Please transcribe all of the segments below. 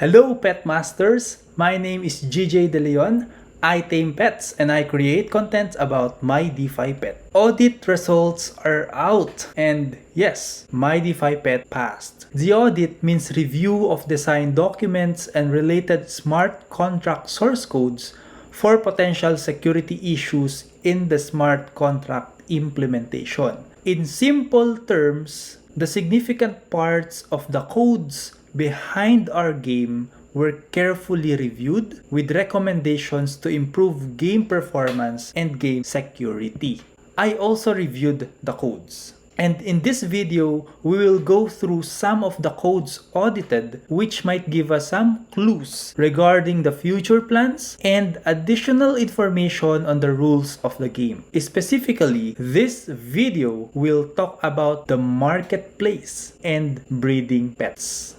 Hello Pet Masters, my name is GJ De Leon. I tame pets and I create content about My DeFi Pet. Audit results are out and yes, My DeFi Pet passed. The audit means review of design documents and related smart contract source codes for potential security issues in the smart contract implementation. In simple terms, the significant parts of the codes behind our game were carefully reviewed with recommendations to improve game performance and game security. I also reviewed the codes. And in this video, we will go through some of the codes audited which might give us some clues regarding the future plans and additional information on the rules of the game. Specifically, this video will talk about the marketplace and breeding pets.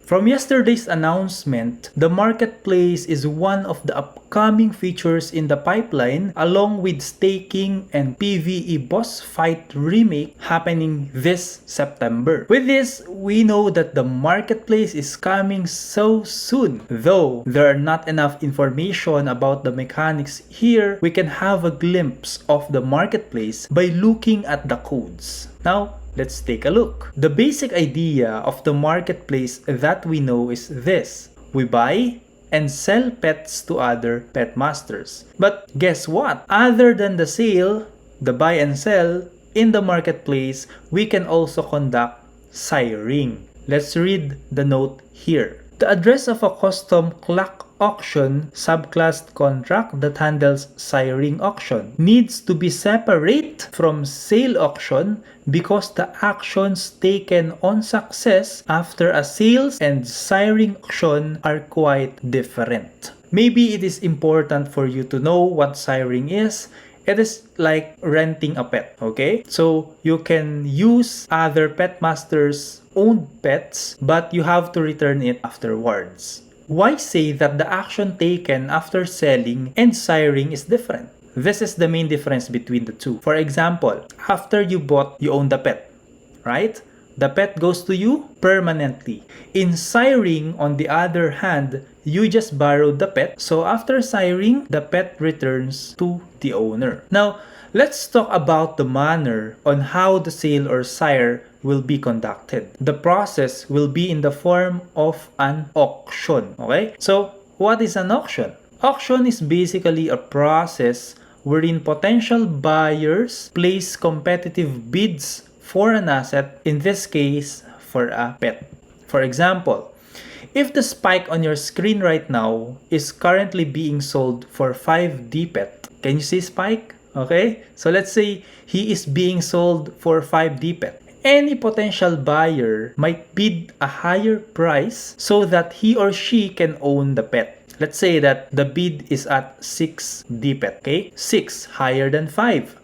From yesterday's announcement, the marketplace is one of the upcoming features in the pipeline along with staking and PvE boss fight remake happening this September. With this, we know that the marketplace is coming so soon. Though there are not enough information about the mechanics here, we can have a glimpse of the marketplace by looking at the codes. Now, let's take a look. The basic idea of the marketplace that we know is this. We buy and sell pets to other pet masters. But guess what? Other than the sale, the buy and sell, in the marketplace, we can also conduct siring. Let's read the note here. The address of a custom clock auction subclass contract that handles siring auction needs to be separate from sale auction because the actions taken on success after a sales and siring auction are quite different. Maybe it is important for you to know what siring is. It is like renting a pet, okay? So you can use other pet masters' owned pets, but you have to return it afterwards. Why say that the action taken after selling and siring is different? This is the main difference between the two. For example, after you bought, you own the pet, right? The pet goes to you permanently. In siring, on the other hand, you just borrowed the pet. So after siring, the pet returns to the owner. Now, let's talk about the manner on how the sale or sire will be conducted. The process will be in the form of an auction, okay? So, what is an auction? Auction is basically a process wherein potential buyers place competitive bids for an asset, in this case, for a pet. For example, if the spike on your screen right now is currently being sold for 5D pet, can you see spike? Okay, so let's say he is being sold for 5D pet. Any potential buyer might bid a higher price so that he or she can own the pet. Let's say that the bid is at 6D pet, okay? 6 higher than 5.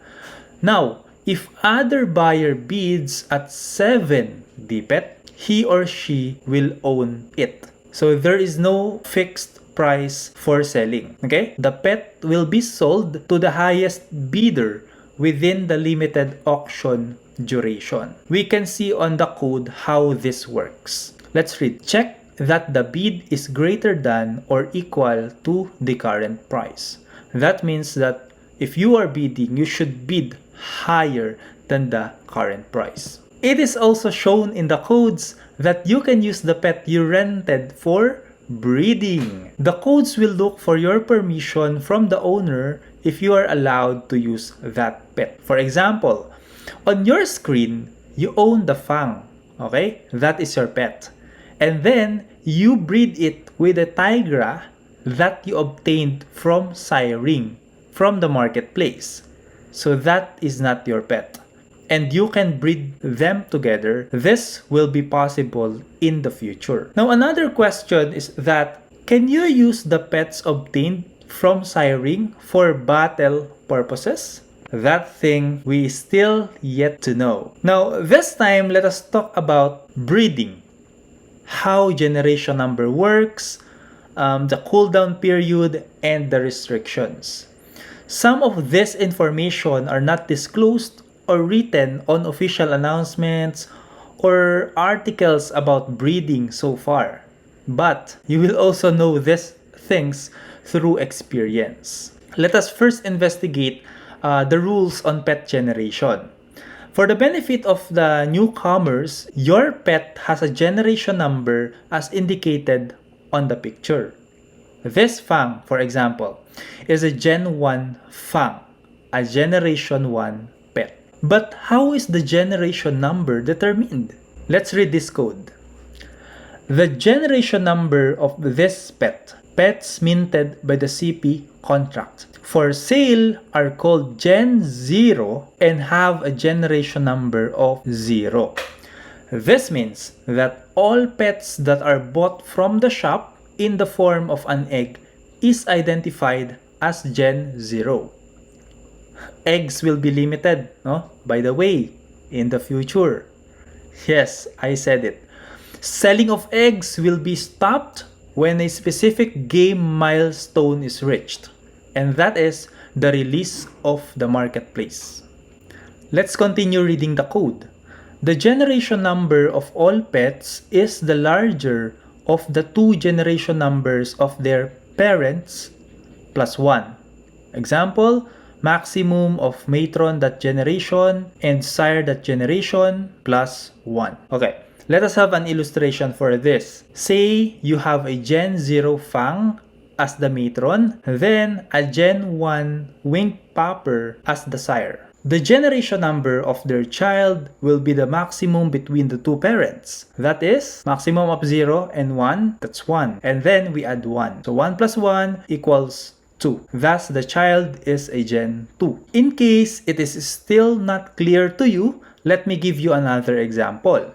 Now, if other buyer bids at 7D pet, he or she will own it. So there is no fixed price for selling, okay? The pet will be sold to the highest bidder within the limited auction duration. We can see on the code how this works. Let's read. Check that the bid is greater than or equal to the current price. That means that if you are bidding, you should bid higher than the current price. It is also shown in the codes that you can use the pet you rented for breeding. The codes will look for your permission from the owner if you are allowed to use that pet. For example, on your screen, you own the Fang, okay? That is your pet. And then, you breed it with a Tigra that you obtained from siring, from the marketplace. So that is not your pet. And you can breed them together. This will be possible in the future. Now, another question is that, can you use the pets obtained from siring for battle purposes? That thing we still yet to know. Now, this time, let us talk about breeding. How generation number works, the cooldown period, and the restrictions. Some of this information are not disclosed or written on official announcements or articles about breeding so far. But you will also know these things through experience. Let us first investigate the rules on pet generation. For the benefit of the newcomers, your pet has a generation number as indicated on the picture. This Fang, for example, is a Gen 1 Fang, a Generation 1 pet. But how is the generation number determined? Let's read this code. The generation number of this pet, pets minted by the CP contract, for sale are called Gen 0 and have a generation number of 0. This means that all pets that are bought from the shop in the form of an egg is identified as Gen 0. Eggs will be limited, no? By the way, in the future. Yes, I said it. Selling of eggs will be stopped when a specific game milestone is reached, and that is the release of the marketplace. Let's continue reading the code. The generation number of all pets is the larger of the two generation numbers of their parents plus 1. Example, maximum of matron.generation and sire.generation plus 1. Okay, let us have an illustration for this. Say you have a Gen 0 Fang as the matron, then a Gen 1 winged pauper as the sire. The generation number of their child will be the maximum between the two parents. That is, maximum of 0 and 1, that's 1. And then we add 1. So 1 plus 1 equals 2. Thus, the child is a Gen 2. In case it is still not clear to you, let me give you another example.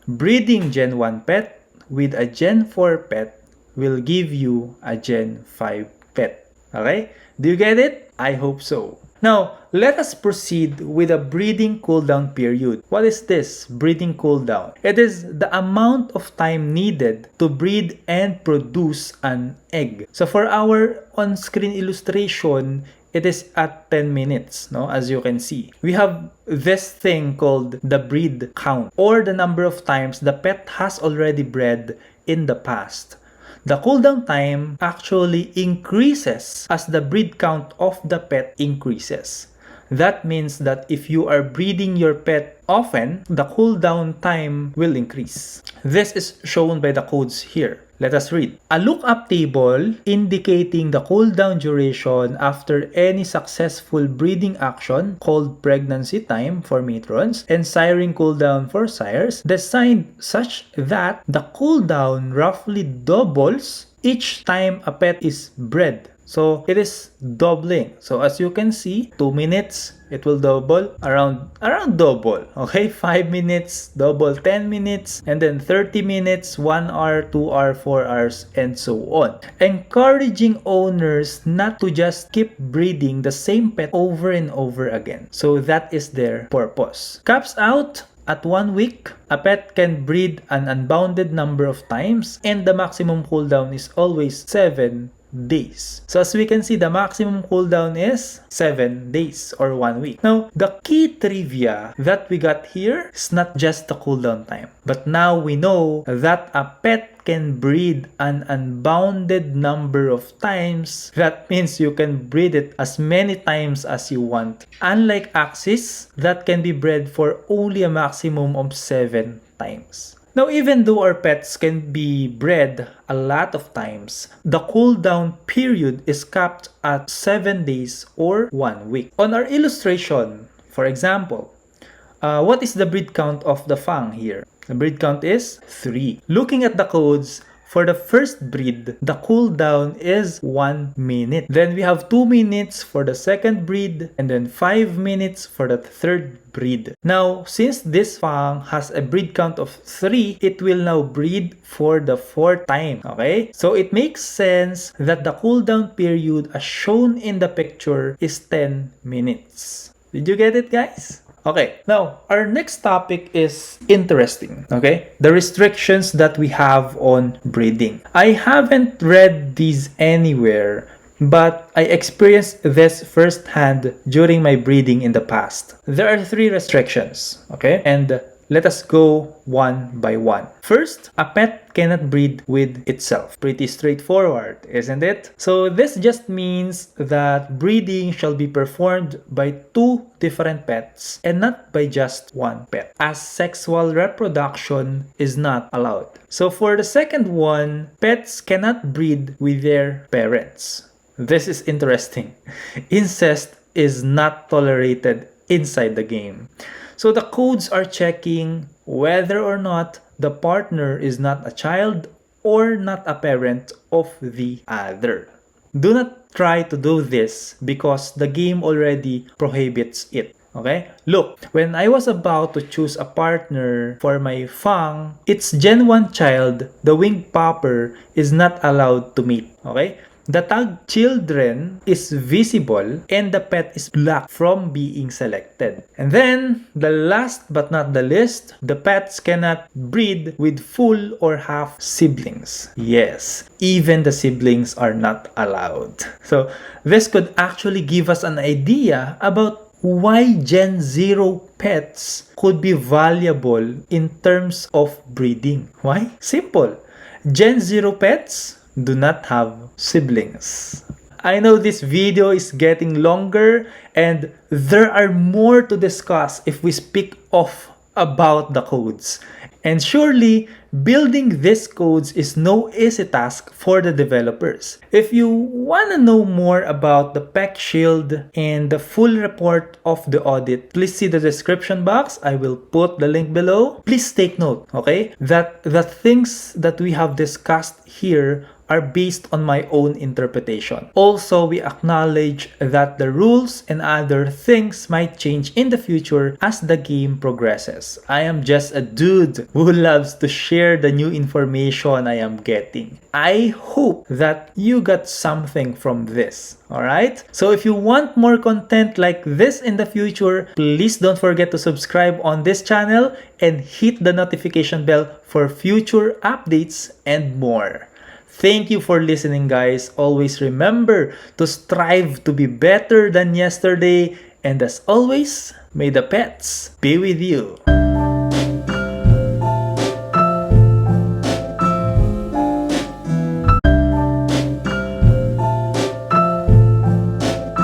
Breeding Gen 1 pet with a Gen 4 pet will give you a Gen 5 pet. Okay? Do you get it? I hope so. Now, let us proceed with a breeding cooldown period. What is this breeding cooldown? It is the amount of time needed to breed and produce an egg. So for our on-screen illustration, it is at 10 minutes, no? As you can see. We have this thing called the breed count, or the number of times the pet has already bred in the past. The cooldown time actually increases as the breed count of the pet increases. That means that if you are breeding your pet often, the cooldown time will increase. This is shown by the codes here. Let us read. A lookup table indicating the cooldown duration after any successful breeding action called pregnancy time for matrons and siring cooldown for sires, designed such that the cooldown roughly doubles each time a pet is bred. So it is doubling. So as you can see, 2 minutes, it will double around double. Okay, 5 minutes, double 10 minutes, and then 30 minutes, 1 hour, 2 hour, 4 hours, and so on. Encouraging owners not to just keep breeding the same pet over and over again. So that is their purpose. Caps out. At 1 week, a pet can breed an unbounded number of times, and the maximum cooldown is always 7 days. So as we can see, the maximum cooldown is 7 days or 1 week. Now, the key trivia that we got here is not just the cooldown time, but now we know that a pet can breed an unbounded number of times. That means you can breed it as many times as you want. Unlike Axis, that can be bred for only a maximum of 7 times. Now, even though our pets can be bred a lot of times, the cooldown period is capped at 7 days or 1 week. On our illustration, for example, what is the breed count of the Fang here? The breed count is 3. Looking at the codes, for the first breed, the cooldown is 1 minute. Then we have 2 minutes for the second breed, and then 5 minutes for the third breed. Now, since this Fang has a breed count of 3, it will now breed for the 4th time. Okay? So it makes sense that the cooldown period as shown in the picture is 10 minutes. Did you get it, guys? Okay, now our next topic is interesting, okay? The restrictions that we have on breeding. I haven't read these anywhere, but I experienced this firsthand during my breeding in the past. There are 3 restrictions, okay? And let us go one by one. First, a pet cannot breed with itself. Pretty straightforward, isn't it? So this just means that breeding shall be performed by 2 different pets and not by just one pet, as sexual reproduction is not allowed. So for the second one, pets cannot breed with their parents. This is interesting. Incest is not tolerated inside the game. So the codes are checking whether or not the partner is not a child or not a parent of the other. Do not try to do this because the game already prohibits it. Okay? Look, when I was about to choose a partner for my Fang, its Gen 1 child, the winged popper, is not allowed to mate. Okay? The tag children is visible and the pet is blocked from being selected. And then, the last but not the least, the pets cannot breed with full or half siblings. Yes, even the siblings are not allowed. So, this could actually give us an idea about why Gen 0 pets could be valuable in terms of breeding. Why? Simple. Gen 0 pets do not have siblings. I know this video is getting longer and there are more to discuss if we speak of about the codes. And surely, building these codes is no easy task for the developers. If you want to know more about the Peckshield and the full report of the audit, please see the description box. I will put the link below. Please take note, okay, that the things that we have discussed here are based on my own interpretation. Also, we acknowledge that the rules and other things might change in the future as the game progresses. I am just a dude who loves to share the new information I am getting. I hope that you got something from this. Alright? So if you want more content like this in the future, please don't forget to subscribe on this channel and hit the notification bell for future updates and more. Thank you for listening, guys. Always remember to strive to be better than yesterday. And as always, may the pets be with you.